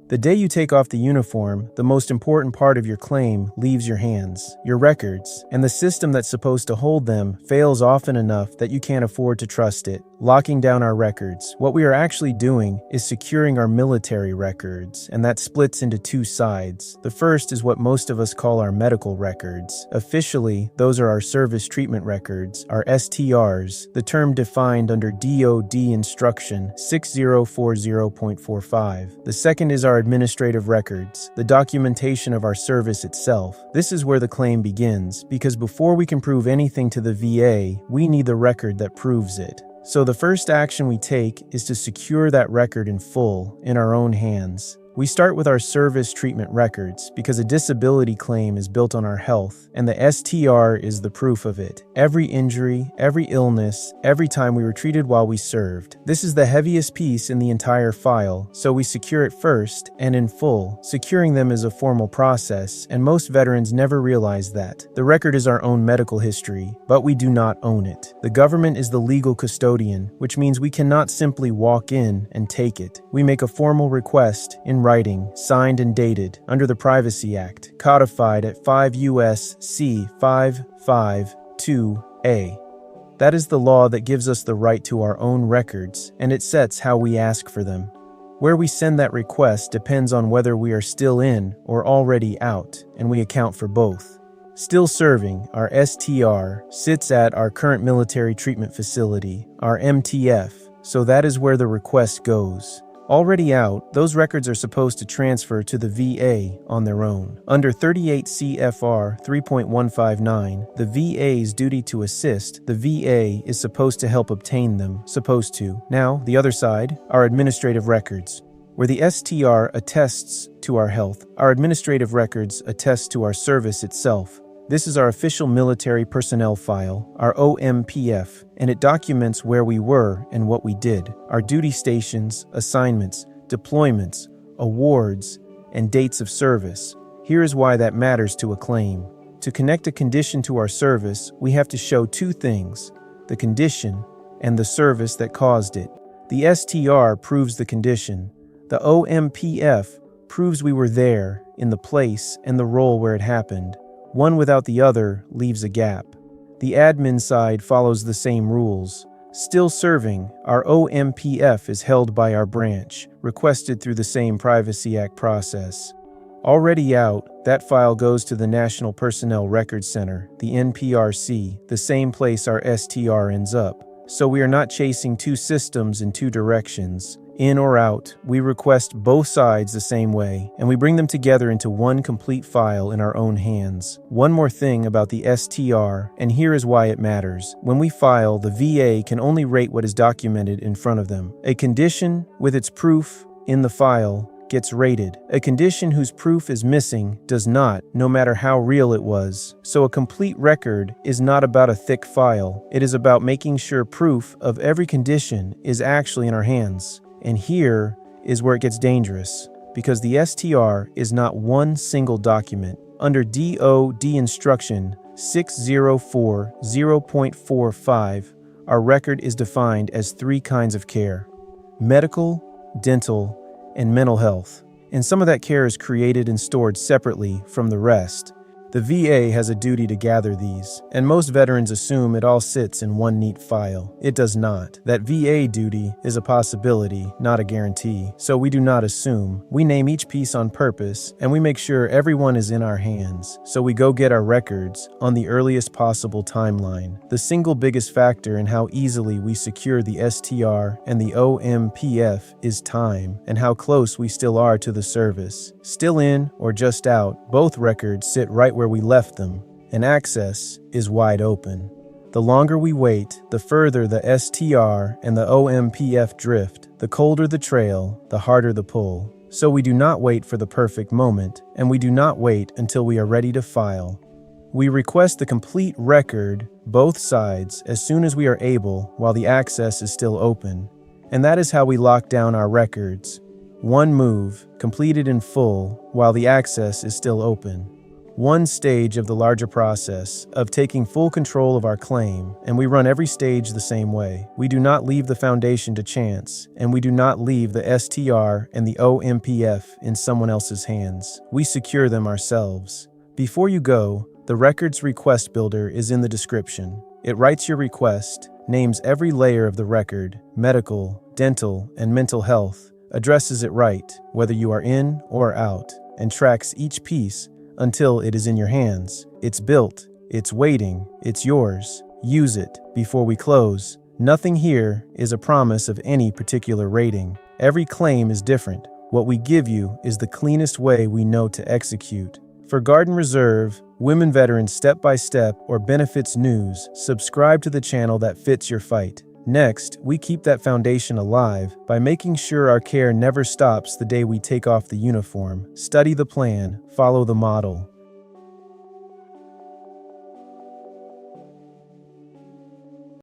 The day you take off the uniform, the most important part of your claim leaves your hands, your records, and the system that's supposed to hold them fails often enough that you can't afford to trust it. Locking down our records. What we are actually doing is securing our military records, and that splits into two sides. The first is what most of us call our medical records. Officially, those are our service treatment records, our STRs, the term defined under DoD Instruction 6040.45. The second is our administrative records, the documentation of our service itself. This is where the claim begins, because before we can prove anything to the VA, we need the record that proves it. So the first action we take is to secure that record in full, in our own hands. We start with our service treatment records because a disability claim is built on our health, and the STR is the proof of it. Every injury, every illness, every time we were treated while we served. This is the heaviest piece in the entire file, so we secure it first and in full. Securing them is a formal process, and most veterans never realize that. The record is our own medical history, but we do not own it. The government is the legal custodian, which means we cannot simply walk in and take it. We make a formal request in writing, signed and dated, under the Privacy Act, codified at 5 U.S.C. 552A. That is the law that gives us the right to our own records, and it sets how we ask for them. Where we send that request depends on whether we are still in or already out, and we account for both. Still serving, our STR, sits at our current military treatment facility, our MTF, so that is where the request goes. Already out, those records are supposed to transfer to the VA on their own. Under 38 CFR 3.159, the VA's duty to assist, the VA is supposed to help obtain them, supposed to. Now, the other side, our administrative records. Where the STR attests to our health, our administrative records attest to our service itself. This is our official military personnel file, our OMPF, and it documents where we were and what we did, our duty stations, assignments, deployments, awards, and dates of service. Here is why that matters to a claim. To connect a condition to our service, we have to show two things: the condition and the service that caused it. The STR proves the condition. The OMPF proves we were there, in the place and the role where it happened. One without the other leaves a gap. The admin side follows the same rules. Still serving, our OMPF is held by our branch, requested through the same Privacy Act process. Already out, that file goes to the National Personnel Records Center, the NPRC, the same place our STR ends up. So we are not chasing two systems in two directions. In or out, we request both sides the same way, and we bring them together into one complete file in our own hands. One more thing about the STR, and here is why it matters. When we file, the VA can only rate what is documented in front of them. A condition with its proof in the file gets rated. A condition whose proof is missing does not, no matter how real it was. So a complete record is not about a thick file. It is about making sure proof of every condition is actually in our hands. And here is where it gets dangerous, because the STR is not one single document. Under DoD Instruction 6040.45, our record is defined as three kinds of care: medical, dental, and mental health. And some of that care is created and stored separately from the rest. The VA has a duty to gather these, and most veterans assume it all sits in one neat file. It does not. That VA duty is a possibility, not a guarantee, so we do not assume. We name each piece on purpose, and we make sure everyone is in our hands, so we go get our records on the earliest possible timeline. The single biggest factor in how easily we secure the STR and the OMPF is time, and how close we still are to the service. Still in or just out, both records sit right where we left them, and access is wide open. The longer we wait, the further the STR and the OMPF drift. The colder the trail, the harder the pull. So we do not wait for the perfect moment, and we do not wait until we are ready to file. We request the complete record, both sides, as soon as we are able while the access is still open. And that is how we lock down our records. One move, completed in full, while the access is still open. one stage of the larger process of taking full control of our claim, and we run every stage the same way. We do not leave the foundation to chance, and we do not leave the STR and the OMPF in someone else's hands. We secure them ourselves. Before you go, the Records Request Builder is in the description. It writes your request, names every layer of the record, medical, dental, and mental health, addresses it right, whether you are in or out, and tracks each piece until it is in your hands. It's built, it's waiting, it's yours. Use it before we close. Nothing here is a promise of any particular rating. Every claim is different. What we give you is the cleanest way we know to execute. For Garden Reserve, Women Veterans Step-by-Step, or Benefits News, subscribe to the channel that fits your fight. Next, we keep that foundation alive by making sure our care never stops the day we take off the uniform. Study the plan, follow the model,